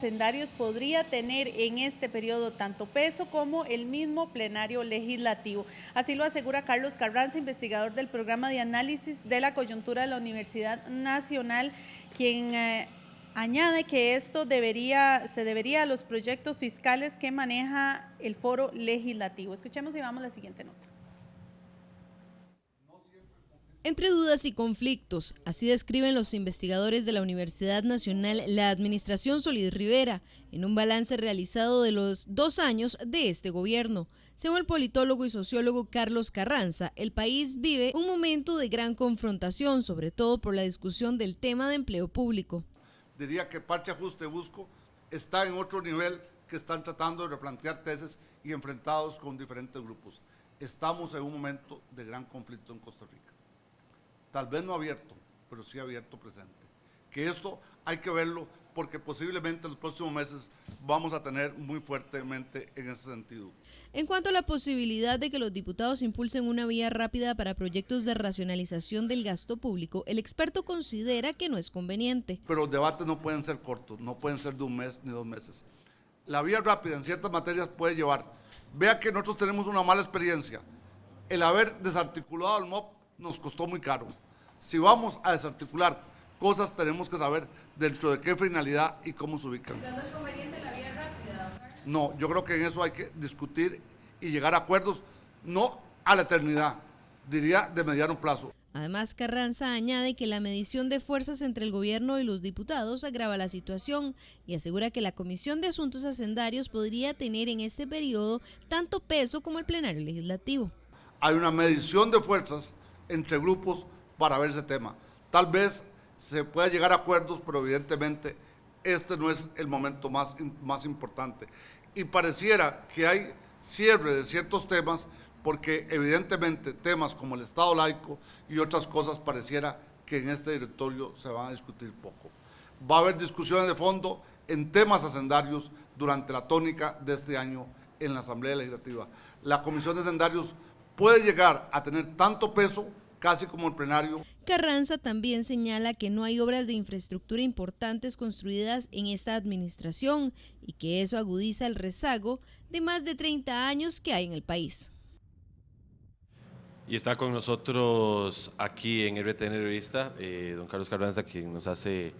hacendarios podría tener en este periodo tanto peso como el mismo plenario legislativo. Así lo asegura Carlos Carranza, investigador del programa de análisis de la coyuntura de la Universidad Nacional, quien añade que esto se debería a los proyectos fiscales que maneja el foro legislativo. Escuchemos y vamos a la siguiente nota. Entre dudas y conflictos, así describen los investigadores de la Universidad Nacional la administración Solís Rivera, en un balance realizado de los 2 años de este gobierno. Según el politólogo y sociólogo Carlos Carranza, el país vive un momento de gran confrontación, sobre todo por la discusión del tema de empleo público. Diría que Parche Ajuste Busco está en otro nivel, que están tratando de replantear tesis y enfrentados con diferentes grupos. Estamos en un momento de gran conflicto en Costa Rica. Tal vez no abierto, pero sí abierto presente. Que esto hay que verlo porque posiblemente en los próximos meses vamos a tener muy fuertemente en ese sentido. En cuanto a la posibilidad de que los diputados impulsen una vía rápida para proyectos de racionalización del gasto público, el experto considera que no es conveniente. Pero los debates no pueden ser cortos, no pueden ser de un mes ni 2 meses. La vía rápida en ciertas materias puede llevar. Vea que nosotros tenemos una mala experiencia. El haber desarticulado el MOP nos costó muy caro. Si vamos a desarticular cosas, tenemos que saber dentro de qué finalidad y cómo se ubican. ¿No es conveniente la vía rápida? No, yo creo que en eso hay que discutir y llegar a acuerdos, no a la eternidad, diría de mediano plazo. Además, Carranza añade que la medición de fuerzas entre el gobierno y los diputados agrava la situación y asegura que la Comisión de Asuntos Hacendarios podría tener en este periodo tanto peso como el plenario legislativo. Hay una medición de fuerzas entre grupos para ver ese tema. Tal vez se pueda llegar a acuerdos, pero evidentemente este no es el momento más importante. Y pareciera que hay cierre de ciertos temas, porque evidentemente temas como el Estado laico y otras cosas pareciera que en este directorio se van a discutir poco. Va a haber discusiones de fondo en temas hacendarios durante la tónica de este año en la Asamblea Legislativa. La Comisión de Hacendarios puede llegar a tener tanto peso casi como el plenario. Carranza también señala que no hay obras de infraestructura importantes construidas en esta administración y que eso agudiza el rezago de más de 30 años que hay en el país. Y está con nosotros aquí en RTN Revista, don Carlos Carranza, quien nos hace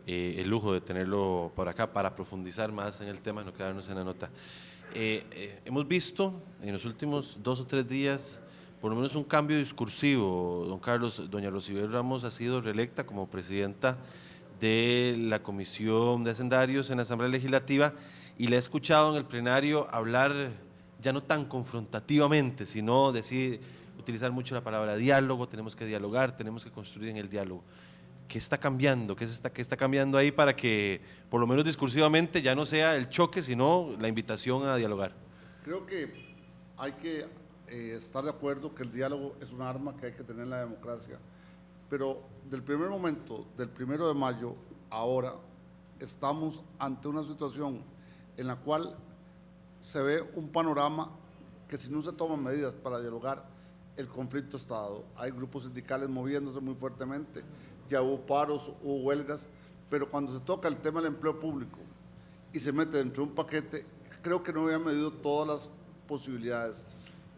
el lujo de tenerlo por acá para profundizar más en el tema, no quedarnos en la nota. Hemos visto en los últimos 2 o 3 días por lo menos un cambio discursivo, don Carlos. Doña Rosibel Ramos ha sido reelecta como presidenta de la Comisión de Hacendarios en la Asamblea Legislativa y le he escuchado en el plenario hablar ya no tan confrontativamente, sino utilizar mucho la palabra diálogo. Tenemos que dialogar, tenemos que construir en el diálogo. ¿Qué está cambiando? ¿Qué está cambiando ahí para que, por lo menos discursivamente, ya no sea el choque, sino la invitación a dialogar? Creo que hay que estar de acuerdo que el diálogo es un arma que hay que tener en la democracia, pero del primer momento, del 1 de mayo, ahora estamos ante una situación en la cual se ve un panorama que si no se toman medidas para dialogar, el conflicto está dado. Hay grupos sindicales moviéndose muy fuertemente, ya hubo paros, hubo huelgas, pero cuando se toca el tema del empleo público y se mete dentro de un paquete, creo que no había medido todas las posibilidades.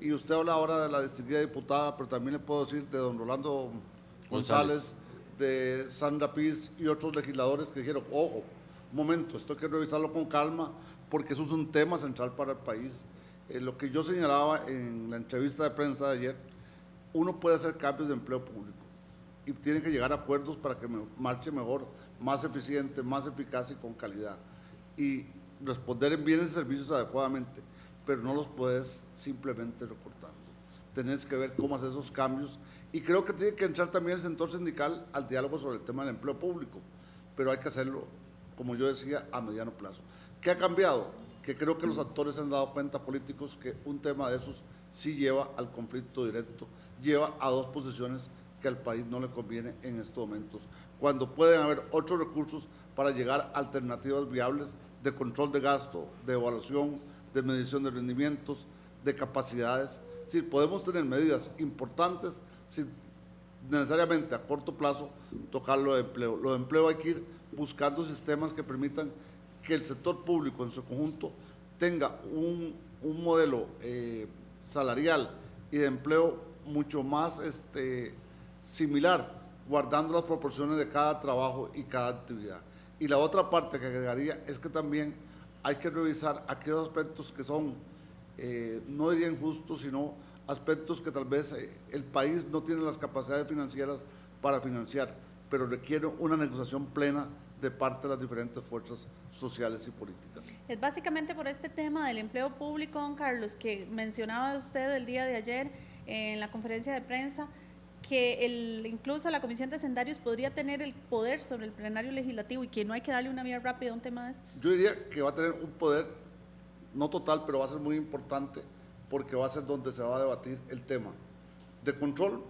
Y usted habla ahora de la distinguida diputada, pero también le puedo decir de don Rolando González, de Sandra Piz y otros legisladores que dijeron, ojo, un momento, esto hay que revisarlo con calma, porque eso es un tema central para el país. Lo que yo señalaba en la entrevista de prensa de ayer, uno puede hacer cambios de empleo público y tiene que llegar a acuerdos para que marche mejor, más eficiente, más eficaz y con calidad, y responder en bienes y servicios adecuadamente, pero no los puedes simplemente recortando. Tenés que ver cómo hacer esos cambios, y creo que tiene que entrar también el sector sindical al diálogo sobre el tema del empleo público, pero hay que hacerlo, como yo decía, a mediano plazo. ¿Qué ha cambiado? Que creo que los actores se han dado cuenta, políticos, que un tema de esos sí lleva al conflicto directo, lleva a 2 posiciones que al país no le conviene en estos momentos, cuando pueden haber otros recursos para llegar a alternativas viables de control de gasto, de evaluación, de medición de rendimientos, de capacidades. Sí, podemos tener medidas importantes sin necesariamente a corto plazo tocar lo de empleo. Lo de empleo hay que ir buscando sistemas que permitan que el sector público en su conjunto tenga un modelo salarial y de empleo mucho más similar, guardando las proporciones de cada trabajo y cada actividad. Y la otra parte que agregaría es que también hay que revisar aquellos aspectos que son, no diría injustos, sino aspectos que tal vez el país no tiene las capacidades financieras para financiar, pero requiere una negociación plena de parte de las diferentes fuerzas sociales y políticas. Es básicamente por este tema del empleo público, don Carlos, que mencionaba usted el día de ayer en la conferencia de prensa, que incluso la Comisión de Hacendarios podría tener el poder sobre el plenario legislativo y que no hay que darle una vía rápida a un tema de estos. Yo diría que va a tener un poder, no total, pero va a ser muy importante, porque va a ser donde se va a debatir el tema de control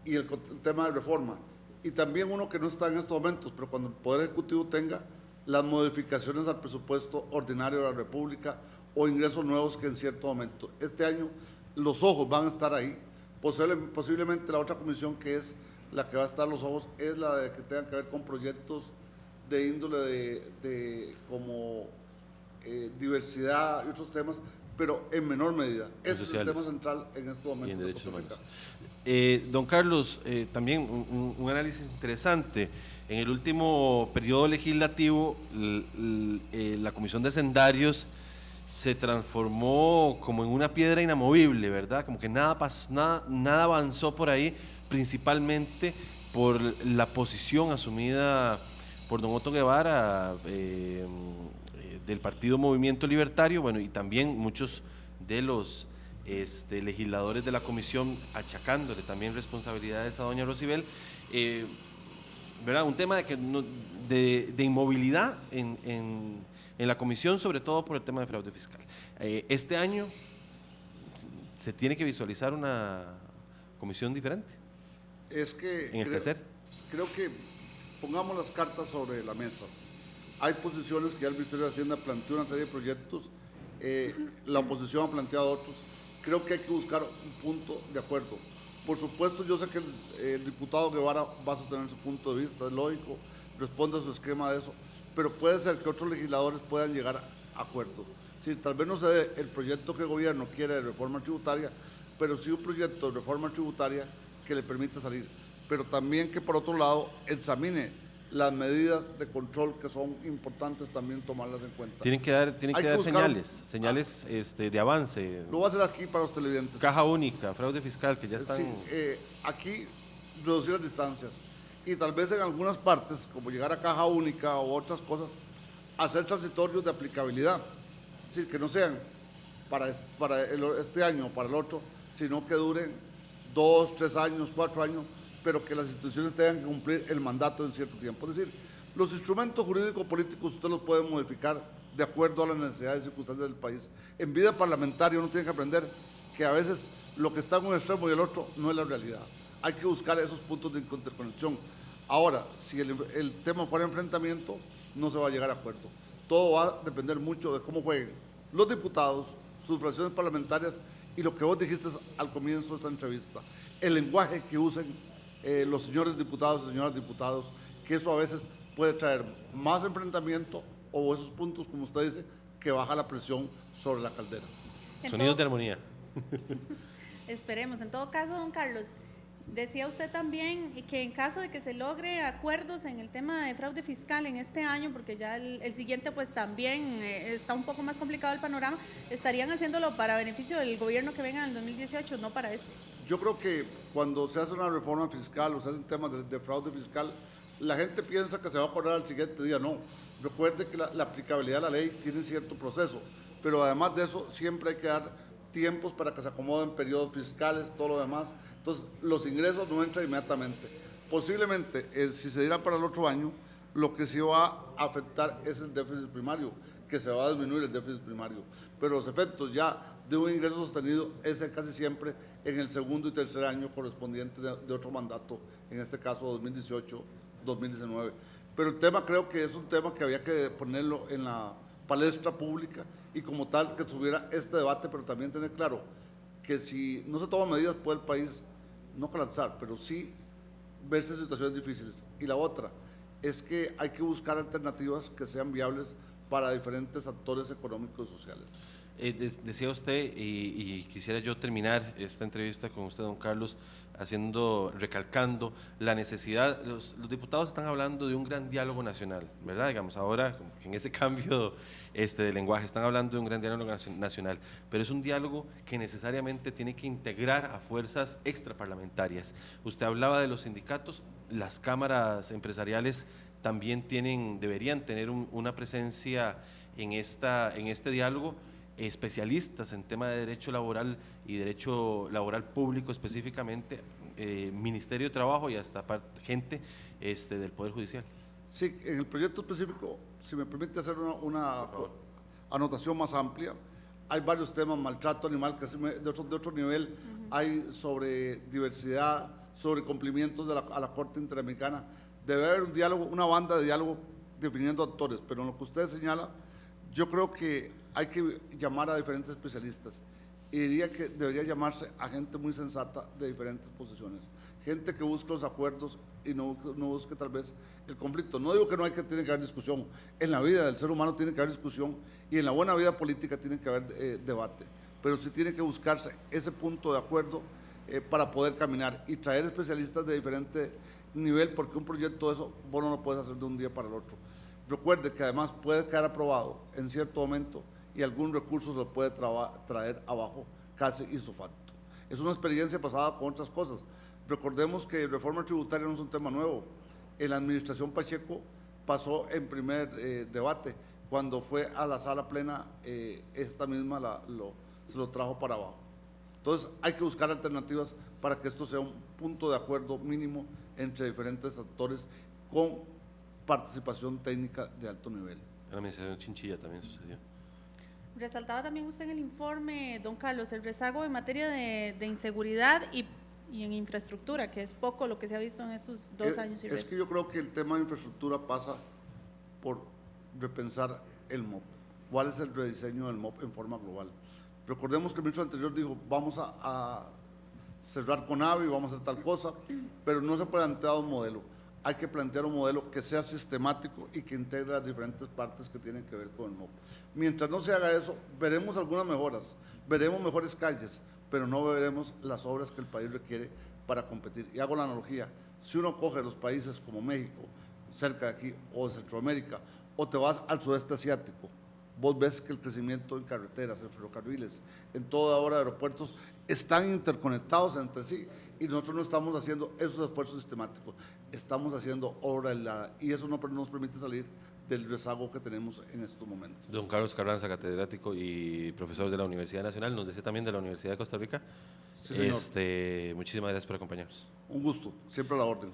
y el tema de reforma. Y también uno que no está en estos momentos, pero cuando el Poder Ejecutivo tenga las modificaciones al presupuesto ordinario de la República o ingresos nuevos que en cierto momento. Este año los ojos van a estar ahí. Posiblemente la otra comisión que es la que va a estar los ojos es la de que tengan que ver con proyectos de índole como diversidad y otros temas, pero en menor medida. Ese es el tema central en estos momentos. Y en derechos humanos. Don Carlos, también un análisis interesante. En el último periodo legislativo, la Comisión de Hacendarios se transformó como en una piedra inamovible, ¿verdad? Como que nada avanzó por ahí, principalmente por la posición asumida por don Otto Guevara del Partido Movimiento Libertario, bueno, y también muchos de los legisladores de la comisión achacándole también responsabilidades a doña Rosibel, ¿verdad? Un tema de inmovilidad en la comisión, sobre todo por el tema de fraude fiscal. Este año se tiene que visualizar una comisión diferente. Es que en el tercer. Creo que pongamos las cartas sobre la mesa. Hay posiciones que ya el Ministerio de Hacienda planteó una serie de proyectos, la oposición ha planteado otros. Creo que hay que buscar un punto de acuerdo. Por supuesto, yo sé que el diputado Guevara va a sostener su punto de vista, es lógico, responde a su esquema de eso, pero puede ser que otros legisladores puedan llegar a acuerdo. Sí, tal vez no se dé el proyecto que el gobierno quiere de reforma tributaria, pero sí un proyecto de reforma tributaria que le permita salir. Pero también que por otro lado examine las medidas de control que son importantes también tomarlas en cuenta. Tienen que dar señales de avance. Lo voy a hacer aquí para los televidentes. Caja única, fraude fiscal, que ya están. Sí, aquí reducir las distancias y tal vez en algunas partes, como llegar a caja única o otras cosas, hacer transitorios de aplicabilidad. Es decir, que no sean para este año o para el otro, sino que duren 2, 3 años, 4 años, pero que las instituciones tengan que cumplir el mandato en cierto tiempo. Es decir, los instrumentos jurídicos políticos usted los puede modificar de acuerdo a las necesidades y circunstancias del país. En vida parlamentaria uno tiene que aprender que a veces lo que está en un extremo y el otro no es la realidad. Hay que buscar esos puntos de interconexión. Ahora, si el tema fuera enfrentamiento, no se va a llegar a acuerdo. Todo va a depender mucho de cómo jueguen los diputados, sus fracciones parlamentarias y lo que vos dijiste al comienzo de esta entrevista, el lenguaje que usen los señores diputados y señoras diputados, que eso a veces puede traer más enfrentamiento o esos puntos, como usted dice, que baja la presión sobre la caldera. Sonidos de armonía. Esperemos. En todo caso, don Carlos, decía usted también que en caso de que se logre acuerdos en el tema de fraude fiscal en este año, porque ya el siguiente pues también está un poco más complicado el panorama, estarían haciéndolo para beneficio del gobierno que venga en el 2018, no para este. Yo creo que cuando se hace una reforma fiscal o se hacen temas de fraude fiscal, la gente piensa que se va a acordar al siguiente día. No, recuerde que la aplicabilidad de la ley tiene cierto proceso, pero además de eso siempre hay que dar tiempos para que se acomoden periodos fiscales, todo lo demás. Entonces, los ingresos no entran inmediatamente. Posiblemente, si se diera para el otro año, lo que sí va a afectar es el déficit primario, que se va a disminuir el déficit primario. Pero los efectos ya de un ingreso sostenido es casi siempre en el segundo y tercer año correspondiente de otro mandato, en este caso 2018-2019. Pero el tema creo que es un tema que había que ponerlo en la palestra pública y como tal que tuviera este debate, pero también tener claro que si no se toman medidas puede el país no colapsar, pero sí verse en situaciones difíciles. Y la otra es que hay que buscar alternativas que sean viables para diferentes actores económicos y sociales. Decía usted, y quisiera yo terminar esta entrevista con usted, don Carlos, recalcando la necesidad, los diputados están hablando de un gran diálogo nacional, ¿verdad? Digamos, ahora en ese cambio de lenguaje, están hablando de un gran diálogo nacional, pero es un diálogo que necesariamente tiene que integrar a fuerzas extraparlamentarias. Usted hablaba de los sindicatos, las cámaras empresariales también deberían tener una presencia en este diálogo, especialistas en tema de derecho laboral y derecho laboral público específicamente, Ministerio de Trabajo y hasta gente del Poder Judicial. Sí, en el proyecto específico, si me permite hacer una anotación más amplia, hay varios temas, maltrato animal, que de otro nivel, hay sobre diversidad, sobre cumplimientos a la Corte Interamericana. Debe haber un diálogo, una banda de diálogo definiendo actores, pero en lo que usted señala, yo creo que hay que llamar a diferentes especialistas y diría que debería llamarse a gente muy sensata de diferentes posiciones, gente que busque los acuerdos y no busque tal vez el conflicto. No digo que tiene que haber discusión, en la vida del ser humano tiene que haber discusión y en la buena vida política tiene que haber debate, pero sí tiene que buscarse ese punto de acuerdo para poder caminar y traer especialistas de diferente nivel, porque un proyecto de eso vos no lo puedes hacer de un día para el otro. Recuerde que además puede quedar aprobado en cierto momento y algún recurso se lo puede traer abajo casi isuo facto. Es una experiencia pasada con otras cosas. Recordemos que reforma tributaria no es un tema nuevo. En la administración Pacheco pasó en primer debate, cuando fue a la sala plena, esta misma se lo trajo para abajo. Entonces hay que buscar alternativas para que esto sea un punto de acuerdo mínimo entre diferentes actores con participación técnica de alto nivel. En la administración Chinchilla también sucedió. Resaltaba también usted en el informe, don Carlos, el rezago en materia de inseguridad y en infraestructura, que es poco lo que se ha visto en estos 2 años. Es que yo creo que el tema de infraestructura pasa por repensar el MOP. ¿Cuál es el rediseño del MOP en forma global? Recordemos que el ministro anterior dijo, vamos a cerrar con AVI, vamos a hacer tal cosa, pero no se ha planteado un modelo. Hay que plantear un modelo que sea sistemático y que integre las diferentes partes que tienen que ver con el MOP. Mientras no se haga eso, veremos algunas mejoras, veremos mejores calles, pero no veremos las obras que el país requiere para competir. Y hago la analogía, si uno coge los países como México, cerca de aquí, o de Centroamérica, o te vas al sudeste asiático, vos ves que el crecimiento en carreteras, en ferrocarriles, en toda hora de aeropuertos, están interconectados entre sí y nosotros no estamos haciendo esos esfuerzos sistemáticos, estamos haciendo obra aislada y eso no nos permite salir del rezago que tenemos en estos momentos. Don Carlos Carranza, catedrático y profesor de la Universidad Nacional, nos decía también de la Universidad de Costa Rica. Sí, señor. Muchísimas gracias por acompañarnos. Un gusto, siempre a la orden.